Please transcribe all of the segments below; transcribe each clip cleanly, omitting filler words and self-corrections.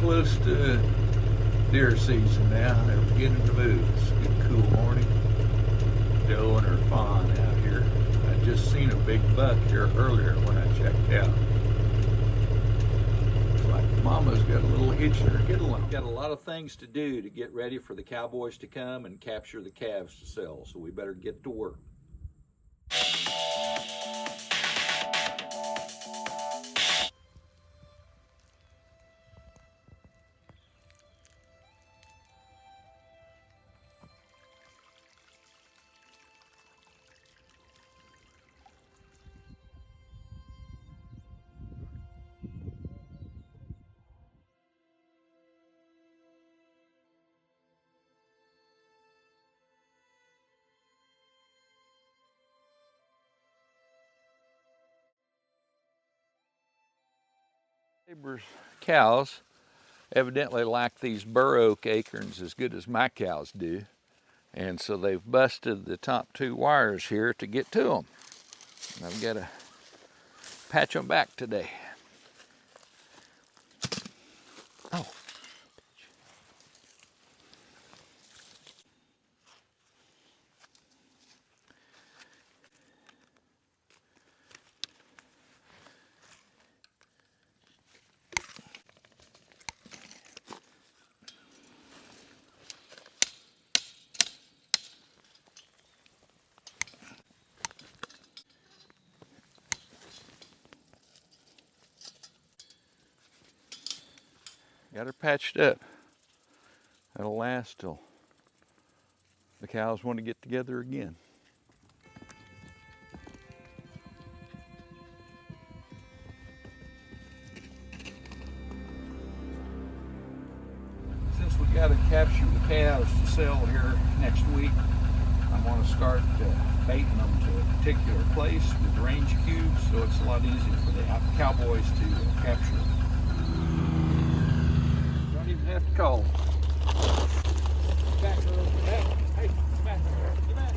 close to deer season now. They're beginning to move. It's a good cool morning. Doe and her fawn out here. I just seen a big buck here earlier when I checked out. Looks like Mama's got a little hitch in her get along. Got a lot of things to do to get ready for the cowboys to come and capture the calves to sell, so we better get to work. Neighbors' cows evidently like these bur oak acorns as good as my cows do, and so they've busted the top two wires here to get to them. And I've got to patch them back today. Oh. Got her patched up. That'll last till the cows want to get together again. Since we got to capture the calves to sell here next week, I'm going to start baiting them to a particular place with range cubes, so it's a lot easier for the cowboys to capture them. Don't even have to call them. Back, girl. Back. Hey, back. Get back.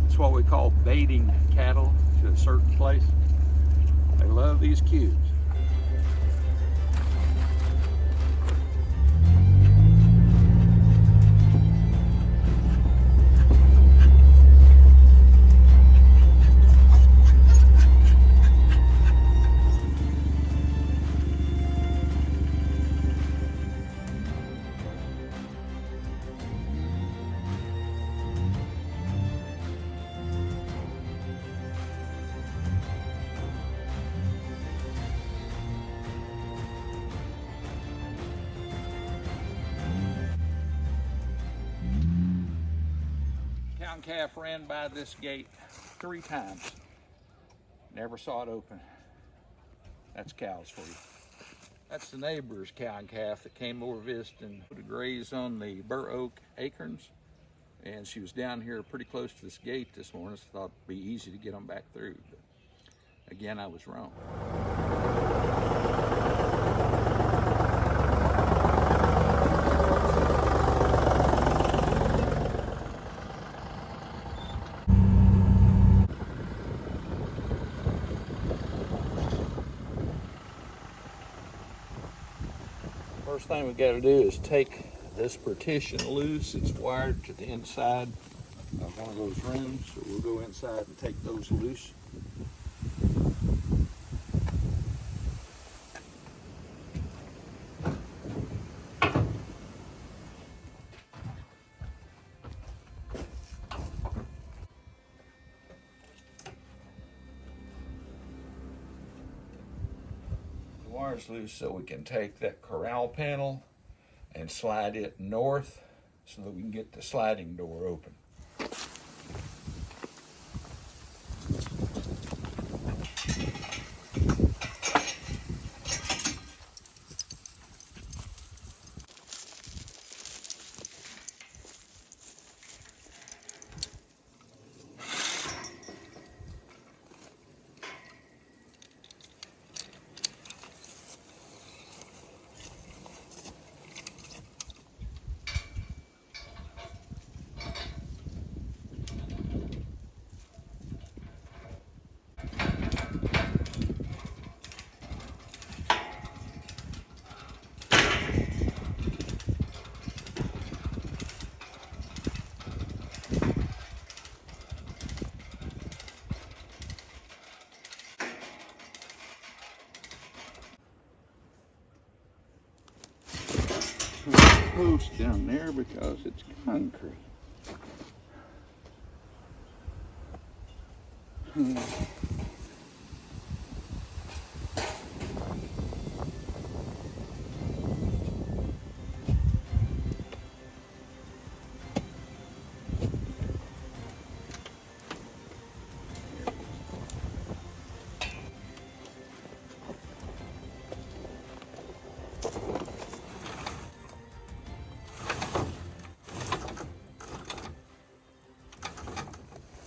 It's what we call baiting cattle to a certain place. They love these cubes. Cow and calf ran by this gate 3 times. Never saw it open. That's cows for you. That's the neighbor's cow and calf that came over visiting to graze on the bur oak acorns. And she was down here pretty close to this gate this morning, so I thought it'd be easy to get them back through. But again, I was wrong. First thing we got to do is take this partition loose. It's wired to the inside of one of those rooms, so we'll go inside and take those loose. The wire's loose so we can take that corral panel and slide it north so that we can get the sliding door open. post down there because it's concrete.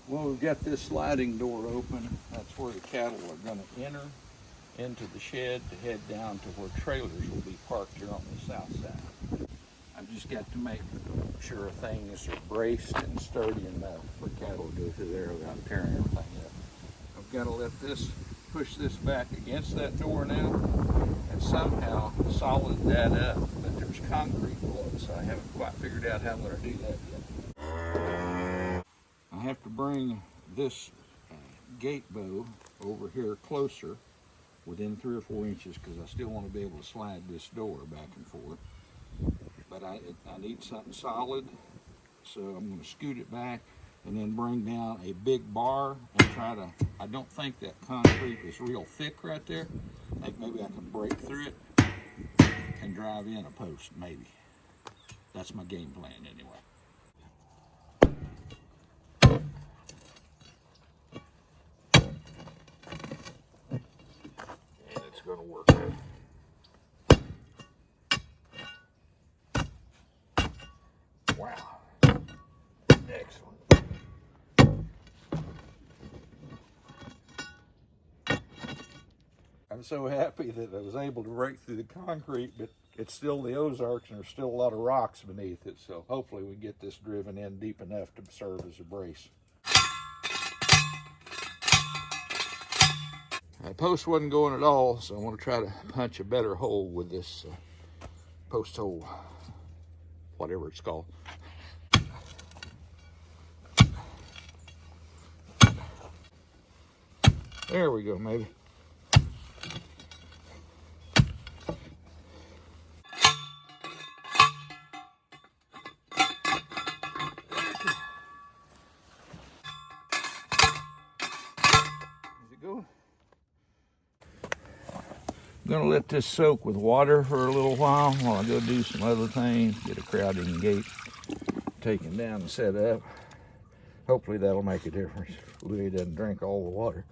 Well, we've got this sliding door open. That's where the cattle are going to enter into the shed to head down to where trailers will be parked here on the south side. I've just got to make sure things are braced and sturdy enough for cattle to go through there without tearing everything up. I've got to let this, push this back against that door now and somehow solid that up, but there's concrete below, so I haven't quite figured out how I'm going to do that yet. I have to bring this gate bow over here closer within 3 or 4 inches because I still want to be able to slide this door back and forth. But I need something solid, so I'm going to scoot it back and then bring down a big bar and try to, I don't think that concrete is real thick right there. I think maybe I can break through it and drive in a post, maybe. That's my game plan anyway. And it's going to work. Wow. Excellent. I'm so happy that I was able to break through the concrete, but it's still the Ozarks and there's still a lot of rocks beneath it, so hopefully we get this driven in deep enough to serve as a brace. The post wasn't going at all, so I want to try to punch a better hole with this post hole, whatever it's called. There we go, maybe. Is it going? I'm gonna let this soak with water for a little while I go do some other things, get a crowding gate taken down and set up. Hopefully that'll make a difference. Louis doesn't drink all the water.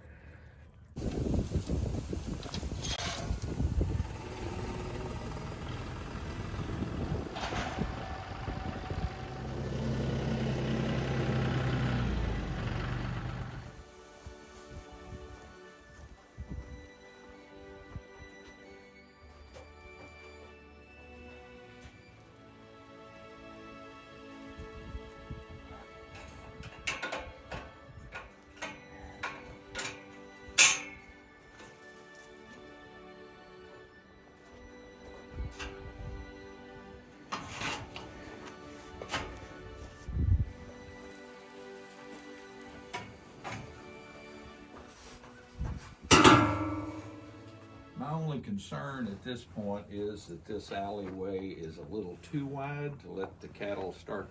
My only concern at this point is that this alleyway is a little too wide to let the cattle start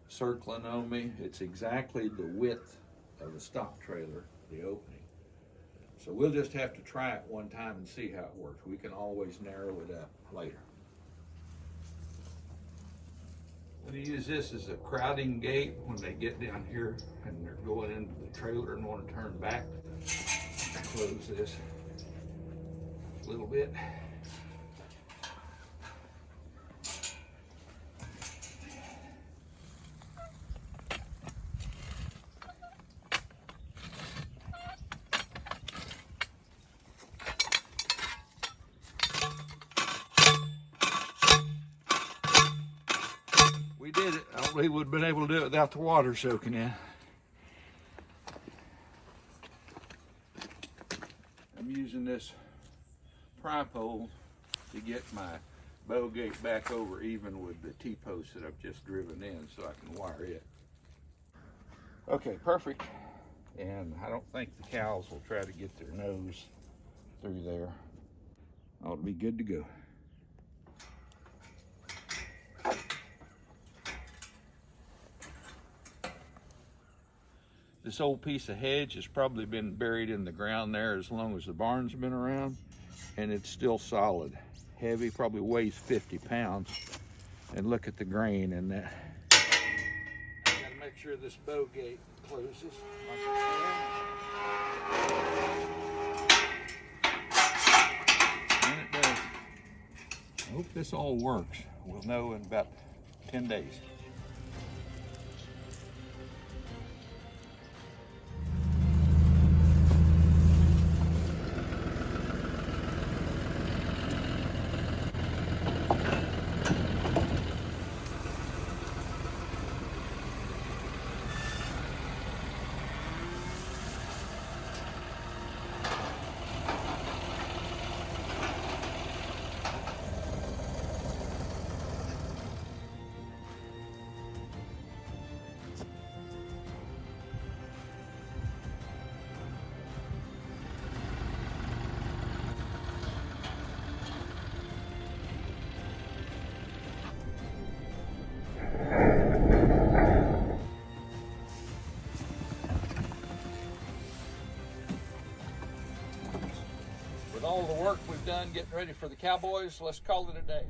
circling on me. It's exactly the width of a stock trailer, the opening. So we'll just have to try it one time and see how it works. We can always narrow it up later. I'm going to use this as a crowding gate when they get down here and they're going into the trailer and want to turn back. Close this a little bit. We did it. I don't believe we'd been able to do it without the water soaking in. I'm using this pry pole to get my bow gate back over even with the T-post that I've just driven in so I can wire it. Okay, perfect. And I don't think the cows will try to get their nose through there. Ought to be good to go. This old piece of hedge has probably been buried in the ground there as long as the barn's been around, and it's still solid. Heavy, probably weighs 50 pounds. And look at the grain in that. I gotta make sure this bow gate closes. And it does. I hope this all works. We'll know in about 10 days. With all the work we've done getting ready for the Cowboys, let's call it a day.